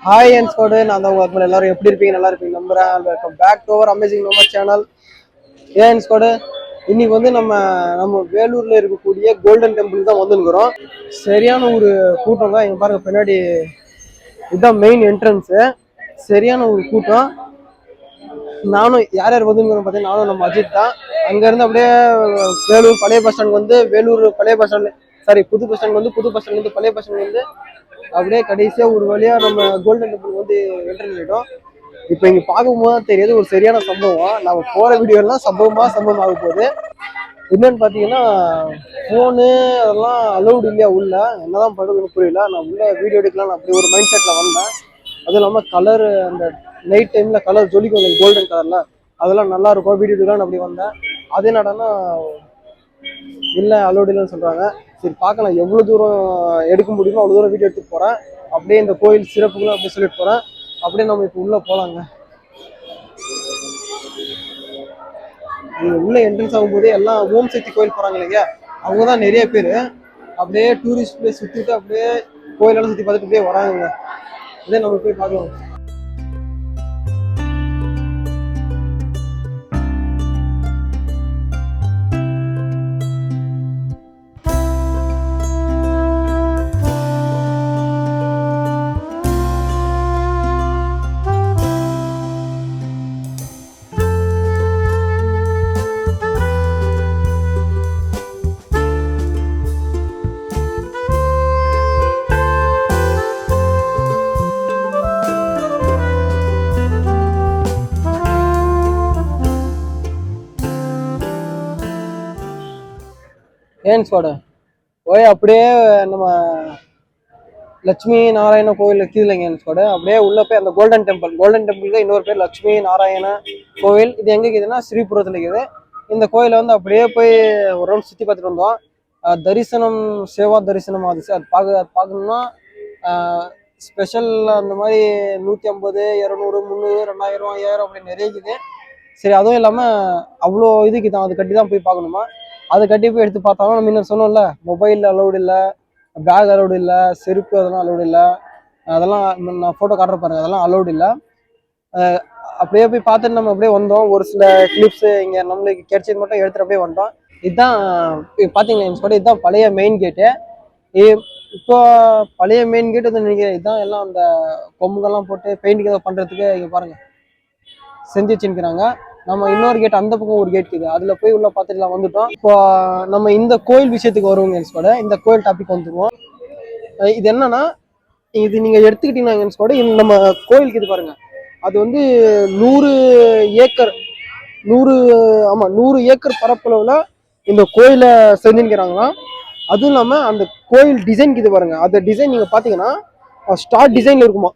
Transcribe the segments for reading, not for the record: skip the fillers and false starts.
Hi and squad, நான் தான் உங்க எல்லாரும் எப்படி இருப்பீங்க? நல்லா இருப்பீங்க நம்புறேன். Welcome back to our amazing நோமர் சேனல். ஏன் ஸ்குவாட், இன்னைக்கு வந்து நம்ம வேலூர்ல இருக்கக்கூடிய கோல்டன் டெம்பிள் தான் வந்துருக்கிறோம். சரியான ஒரு கூட்டம் தான். இங்க பாருங்க, பின்னாடி இதுதான் மெயின் என்ட்ரன்ஸ். சரியான ஒரு கூட்டம். நானும் யார் யார் வந்துருக்கிறோம் பார்த்தீங்கன்னா, நானும் நம்ம அஜித் தான். அங்க இருந்து அப்படியே வேலூர் பழைய பஸ் ஸ்டாண்ட் வந்து வேலூர் பழைய பஸ் ஸ்டாண்ட், சாரி புது பஸ் ஸ்டாண்ட் வந்து புது பஸ் ஸ்டாண்ட் வந்து பழைய பஸ் ஸ்டாண்ட் வந்து அப்படியே கடைசியா ஒரு வழியா நம்ம கோல்டன் டெம்பிள் வந்து என்ட்ரி ஆகிட்டோம். இப்போ இங்க பார்க்கும்போது தான் தெரியுது ஒரு சரியான சம்பவம். நம்ம போற வீடியோலாம் சம்பவம் ஆக போகுது. என்னன்னு பார்த்தீங்கன்னா, ஃபோனு அதெல்லாம் அலௌடு இல்லையா உள்ள. என்னதான் பண்ணுறதுன்னு புரியல. நான் உள்ள வீடியோ எடுக்கலாம் அப்படி ஒரு மைண்ட் செட்டில் வந்தேன். அதுவும் இல்லாமல் கலர், அந்த நைட் டைம்ல கலர் ஜொலிக்கும் அந்த கோல்டன் கலர்ல, அதெல்லாம் நல்லா இருக்கும் வீடியோ எடுக்கலாம்னு அப்படி வந்தேன். அதே நடனா இல்லை, அலோடு இல்லைன்னு சொல்கிறாங்க. சரி பார்க்கலாம், எவ்வளோ தூரம் எடுக்க முடியுமோ அவ்வளோ தூரம் வீடியோ எடுத்து போகிறேன். அப்படியே இந்த கோயில் சிறப்புகளும் அப்படியே சொல்லிட்டு போகிறேன். அப்படியே நம்ம இப்போ உள்ளே போகலாங்க. உள்ள என்ட்ரன்ஸ் ஆகும்போதே எல்லாம் ஓம் சக்தி கோயில் போகிறாங்க இல்லைங்க, அவங்க தான் நிறைய பேர். அப்படியே டூரிஸ்ட் பிளேஸ் சுற்றிட்டு அப்படியே கோயிலெல்லாம் சுற்றி பார்த்துட்டு அப்படியே வராங்க. இதே நம்ம போய் பார்க்கலாம். ஏன் ஸ்குவாட், போய் அப்படியே நம்ம லட்சுமி நாராயண கோயில் கீழேங்க ஸ்குவாட். அப்படியே உள்ள போய் அந்த கோல்டன் டெம்பிளுக்கு இன்னொரு பேர் லட்சுமி நாராயண கோவில். இது எங்க இருக்குதுன்னா ஸ்ரீபுரத்தில் இருக்குது. இந்த கோயிலை வந்து அப்படியே போய் ஒரு ரவுண்ட் சுற்றி பார்த்துட்டு வந்தோம். தரிசனம், சேவா தரிசனம் ஆகுது. அது பார்க்கணும்னா ஸ்பெஷல் அந்த மாதிரி 150, 200, 300, 2000, 5000 அப்படி நிறைய இருக்குது. சரி, அதுவும் இல்லாமல் அவ்வளோ இதுக்கு தான் அது கட்டி தான் போய் பார்க்கணுமா. அது கட்டி போய் எடுத்து பார்த்தாலும் நம்ம இன்னும் சொன்னோம்ல, மொபைல் அலௌடு இல்லை, பேக் அலௌடு இல்லை, செருப்பு அதெல்லாம் அலௌடு இல்லை. அதெல்லாம் நான் ஃபோட்டோ காட்டுற பாருங்க, அதெல்லாம் அலௌடு இல்லை. அப்படியே போய் பார்த்துட்டு நம்ம அப்படியே வந்தோம். ஒரு சில கிளிப்ஸ் இங்கே நம்மளுக்கு கிடைச்சது மட்டும் எடுத்துகிட்டு அப்படியே வந்தோம். இதுதான் பார்த்தீங்களா, இதுதான் பழைய மெயின் கேட்டு. இப்போ பழைய மெயின் கேட்டு வந்து நினைக்கிறேன். இதுதான் எல்லாம் அந்த கொம்புகள்லாம் போட்டு பெயிண்டிங் ஏதோ பண்ணுறதுக்கு இங்கே பாருங்க செஞ்சு வச்சுருக்கிறாங்க. நம்ம இன்னொரு கேட், அந்த பக்கம் ஒரு கேட் இருக்குது, அதில் போய் உள்ள பார்த்துட்டுலாம் வந்துட்டோம். இப்போ நம்ம இந்த கோயில் விஷயத்துக்கு வருவோங்க ஸ்குவாட். இந்த கோயில் டாபிக் வந்துடுவோம். இது என்னன்னா, இது நீங்கள் எடுத்துக்கிட்டீங்கன்னா ஸ்குவாட், நம்ம கோயிலுக்கு இது பாருங்க, அது வந்து 100 ஏக்கர் 100 ஏக்கர் பரப்பளவில் இந்த கோயிலை செஞ்சுக்கிறாங்களாம். அதுவும் இல்லாமல் அந்த கோயில் டிசைனுக்கு இது பாருங்க, அந்த டிசைன் நீங்கள் பார்த்தீங்கன்னா ஸ்டார் டிசைனில் இருக்குமா.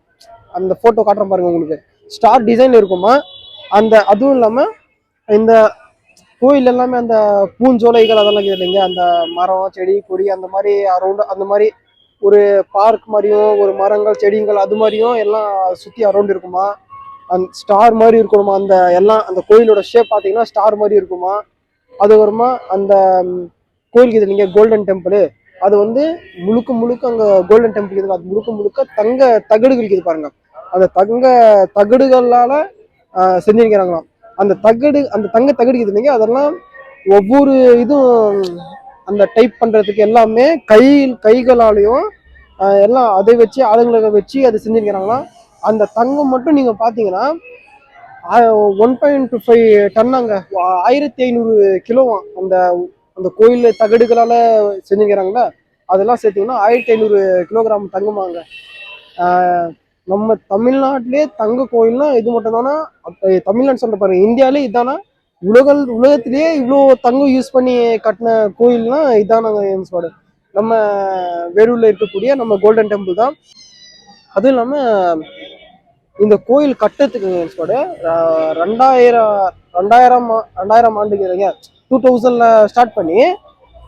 அந்த ஃபோட்டோ காட்டுற பாருங்க, உங்களுக்கு ஸ்டார் டிசைனில் இருக்குமா. அதுவும் இல்லாமல் இந்த கோயில் எல்லாமே அந்த பூஞ்சோலைகள் அதெல்லாம் இருக்குது இல்லைங்க, அந்த மரம் செடி கொடி அந்த மாதிரி அரௌண்ட், அந்த மாதிரி ஒரு பார்க் மாதிரியும் ஒரு மரங்கள் செடிகள் அது மாதிரியும் எல்லாம் சுற்றி அரௌண்ட் இருக்குமா. அந்த ஸ்டார் மாதிரி இருக்கணுமா. அந்த எல்லாம் அந்த கோயிலோட ஷேப் பார்த்தீங்கன்னா ஸ்டார் மாதிரி இருக்குமா. அது வருமா அந்த கோயிலுக்கு இது நீங்கள் கோல்டன் டெம்பிள். அது வந்து முழுக்க அங்கே கோல்டன் டெம்பிள் இருக்குது. அது முழுக்க தங்க தகடுகள் இது பாருங்க. அந்த தங்க தகடுகளால் செஞ்சிருக்கிறாங்களாம். அந்த தங்க தகடு இது இல்லைங்க, அதெல்லாம் ஒவ்வொரு இதுவும் அந்த டைப் பண்ணுறதுக்கு எல்லாமே கைகளாலையும் எல்லாம் அதை வச்சு ஆளுங்களை வச்சு அதை செஞ்சிருக்கிறாங்களாம். அந்த தங்கம் மட்டும் நீங்கள் பார்த்தீங்கன்னா 1.25 டன்னாங்க, 1500 கிலோவாம். அந்த கோயில் தகடுகளால் செஞ்சுக்கிறாங்களா, அதெல்லாம் சேர்த்திங்கன்னா 1500 கிலோகிராம் தங்கமாங்க. நம்ம தமிழ்நாட்டிலே தங்க கோயில்னா இது மட்டும் தானா? தமிழ்நாடு சொல்ற பாருங்க, இந்தியாவிலே இதானா? உலகத்திலேயே இவ்வளோ தங்கம் யூஸ் பண்ணி கட்டின கோயில்னா இதானாங்க ஸ்குவாட். நம்ம வேலூர்ல இருக்கக்கூடிய நம்ம கோல்டன் டெம்பிள் தான். அதுவும் இல்லாமல் இந்த கோயில் கட்டத்துக்கு ஸ்குவாட் 2000 ஆண்டுக்கு 2000ல ஸ்டார்ட் பண்ணி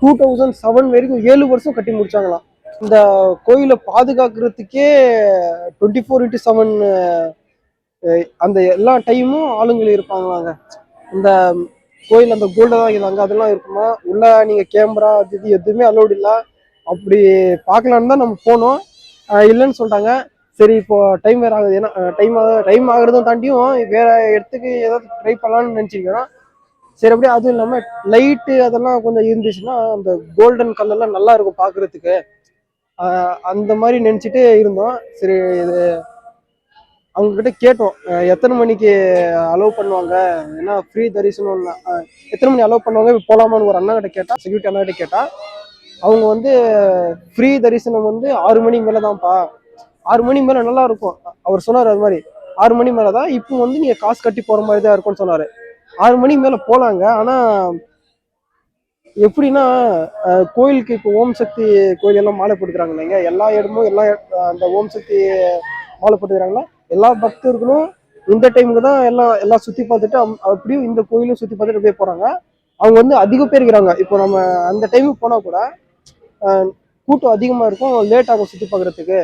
2007 வரைக்கும் 7 வருஷம் கட்டி முடிச்சாங்களாம். இந்த கோயிலை பாதுகாக்கிறதுக்கே 24/7 அந்த எல்லா டைமும் ஆளுங்கள் இருப்பாங்களாங்க. இந்த கோயில் அந்த கோல்டன் தான் அதெல்லாம் இருக்குமா. உள்ள நீங்க கேமரா அது இது எதுவுமே அலோடு இல்லை. அப்படி பார்க்கலான்னு தான் நம்ம போனோம். இல்லைன்னு சொல்லிட்டாங்க. சரி இப்போ டைம் வேற ஆகுது, ஏன்னா டைம் ஆகுறதும் தாண்டியும் வேற இடத்துக்கு ஏதாவது ட்ரை பண்ணலாம்னு நினைச்சிருக்கோம். சரி அப்படியே அதுவும் இல்லாம லைட்டு அதெல்லாம் கொஞ்சம் இருந்துச்சுன்னா அந்த கோல்டன் கலர்லாம் நல்லா இருக்கும் பாக்குறதுக்கு. அந்த மாதிரி நினைச்சிட்டு இருந்தோம். சரி இது அவங்க கிட்ட கேட்டோம், எத்தனை மணிக்கு அலோவ் பண்ணுவாங்க, ஏன்னா ஃப்ரீ தரிசனம், எத்தனை மணி அலோவ் பண்ணுவாங்க போலாமான்னு ஒரு அண்ணா கிட்ட கேட்டா, செக்யூரிட்டி அண்ணா கிட்ட கேட்டா அவங்க வந்து ஃப்ரீ தரிசனம் வந்து 6 மணி மேலதான்ப்பா, 6 மணி மேல நல்லா இருக்கும் அவர் சொன்னார். அது மாதிரி 6 மணி மேலதான் இப்போ வந்து நீங்க காசு கட்டி போற மாதிரி தான் இருக்கும்னு சொன்னாரு. 6 மணி மேல போலாங்க. ஆனா எப்படின்னா கோயிலுக்கு இப்போ ஓம் சக்தி கோயில் எல்லாம் மாலை போட்டுக்கிறாங்க இல்லைங்க, எல்லா இடமும் அந்த ஓம் சக்தி மாலை போட்டுக்கிறாங்களா, எல்லா பக்தர்களும் இந்த டைமுக்கு தான் எல்லாம் சுத்தி பார்த்துட்டு அப்படியும் இந்த கோயிலும் சுத்தி பார்த்துட்டு அப்படியே போறாங்க. அவங்க வந்து அதிக பேர் இருக்கிறாங்க. இப்போ நம்ம அந்த டைமுக்கு போனா கூட கூட்டம் அதிகமா இருக்கும், லேட் ஆகும் சுத்தி பார்க்கறதுக்கு.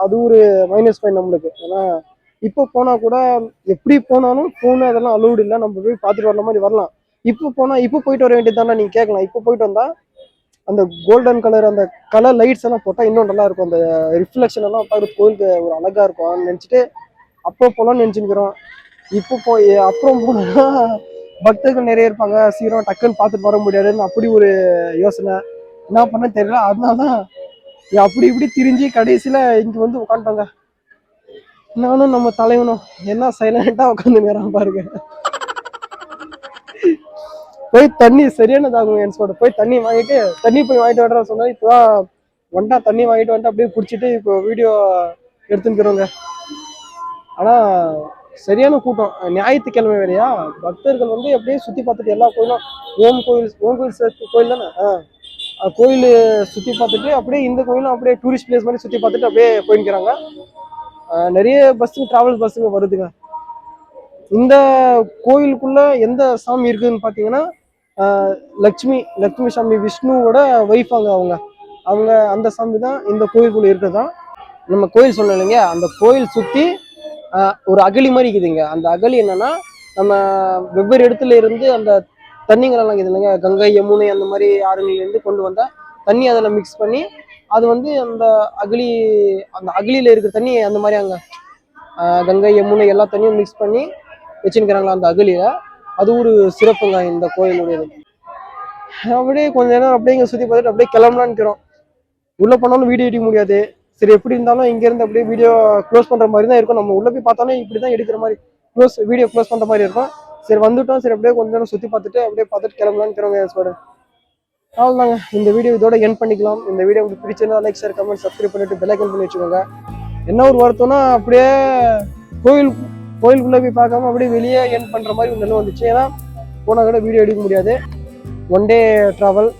அது ஒரு மைனஸ் பாயிண்ட் நம்மளுக்கு. ஏன்னா இப்போ போனா கூட எப்படி போனாலும் போன் அதெல்லாம் அலௌடு இல்லை, நம்ம போய் பார்த்துட்டு வரல மாதிரி வரலாம். இப்போ போயிட்டு வர வேண்டியது தானே நீங்க கேட்கலாம். இப்போ போயிட்டு வந்தா அந்த கோல்டன் கலர் அந்த கலர் லைட்ஸ் எல்லாம் போட்டா இன்னும் நல்லா இருக்கும், அந்த ரிஃப்ளெக்ஷன் எல்லாம் பார்க்கறது கோயிலுக்கு ஒரு அழகா இருக்கும் நினைச்சிட்டு அப்போ போலாம்னு நினைச்சுக்கிறோம். இப்போ போய் அப்புறம் போனா பக்தர்கள் நிறைய இருப்பாங்க, சீக்கிரம் டக்குன்னு பார்த்துட்டு வர முடியாதுன்னு அப்படி ஒரு யோசனை. என்ன பண்ண தெரியல. அதனாலதான் அப்படி இப்படி திரிஞ்சு கடைசியில இங்க வந்து உட்காந்துட்டாங்க. நானும் நம்ம தலைவனும் என்ன சைலண்டா உட்காந்து பாருங்க. போய் தண்ணி சரியானதாகும் என் சொல்ற, போய் தண்ணி வாங்கிட்டு வர்றேன் சொன்னா, இப்பதான் தண்ணி வாங்கிட்டு வந்துட்டு அப்படியே குடிச்சிட்டு இப்போ வீடியோ எடுத்துக்கிறோங்க. ஆனா சரியான கூட்டம், ஞாயிற்றுக்கிழமை வேறையா, பக்தர்கள் வந்து அப்படியே சுத்தி பார்த்துட்டு எல்லா கோயிலும், ஓம் கோயில் கோயில் தானே, கோயில் சுத்தி பார்த்துட்டு அப்படியே இந்த கோயிலும் அப்படியே டூரிஸ்ட் பிளேஸ் மாதிரி சுத்தி பார்த்துட்டு அப்படியே போயிருக்கிறாங்க. நிறைய டிராவல் பஸ்ஸுங்க வருதுங்க. இந்த கோயிலுக்குள்ள எந்த சாமி இருக்குதுன்னு பாத்தீங்கன்னா லக்ஷ்மி சாமி, விஷ்ணுவோட ஒய்ஃப் அவங்க அந்த சாமி தான் இந்த கோயிலுக்குள்ள இருக்குதான். நம்ம கோயில் சொன்னோம் இல்லைங்க, அந்த கோயில் சுத்தி ஒரு அகழி மாதிரி இருக்குதுங்க. அந்த அகழி என்னன்னா, நம்ம வெவ்வேறு இடத்துல இருந்து அந்த தண்ணிகள் எல்லாம் இருக்குது இல்லைங்க, கங்கை யமுனை அந்த மாதிரி ஆறுகள்ல இருந்து கொண்டு வந்தா தண்ணி அதில் மிக்ஸ் பண்ணி அது வந்து அந்த அகழியில இருக்கிற தண்ணி அந்த மாதிரி அங்க கங்கை யமுனை எல்லா தண்ணியும் மிக்ஸ் பண்ணி வச்சுருக்கிறாங்களா அந்த அகழியில. அது ஒரு சிறப்புங்க இந்த கோயிலுடையது. அப்படியே கொஞ்ச நேரம் அப்படியே இங்க சுத்தி பார்த்துட்டு அப்படியே கிளம்பலான்னு உள்ள போனாலும் வீடியோ எடுக்க முடியாது. சரி எப்படி இருந்தாலும் இங்க இருந்து அப்படியே வீடியோ க்ளோஸ் பண்ற மாதிரி தான் இருக்கும். நம்ம உள்ள போய் பார்த்தாலும் இப்படிதான் எடுக்கிற மாதிரி வீடியோ க்ளோஸ் பண்ற மாதிரி இருக்கும். சரி வந்துட்டோம், சரி அப்படியே கொஞ்ச நேரம் சுத்தி பார்த்துட்டு அப்படியே பார்த்துட்டு கிளம்பலான்னு. அவ்வளோதாங்க, இந்த வீடியோ இதோட எண்ட் பண்ணிக்கலாம். இந்த வீடியோ உங்களுக்கு பிடிச்சிருந்தா லைக், ஷேர், கமெண்ட், சப்ஸ்கிரைப் பண்ணிட்டு பெல் ஐகான் பண்ணி வச்சுக்கோங்க. என்ன ஒரு வருத்தம்னா அப்படியே கோயிலுக்குள்ள போய் பார்க்காம அப்படியே வெளியே எண்ட் பண்ற மாதிரி ஒரு நிலை வந்துச்சு. ஏன்னா போனா கூட வீடியோ எடுக்க முடியாது, ஒன் டே ட்ராவல்.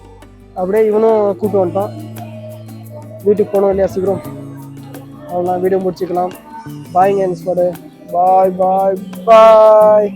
அப்படியே இவனும் கூப்பிட்டு வந்துட்டான், வீட்டுக்கு போனோம் இல்லையா சீக்கிரம். அவ்வளோதான், வீடியோ முடிச்சுக்கலாம். பாய்ங்க என் ஸ்குவாடு, பாய் பாய் பாய்.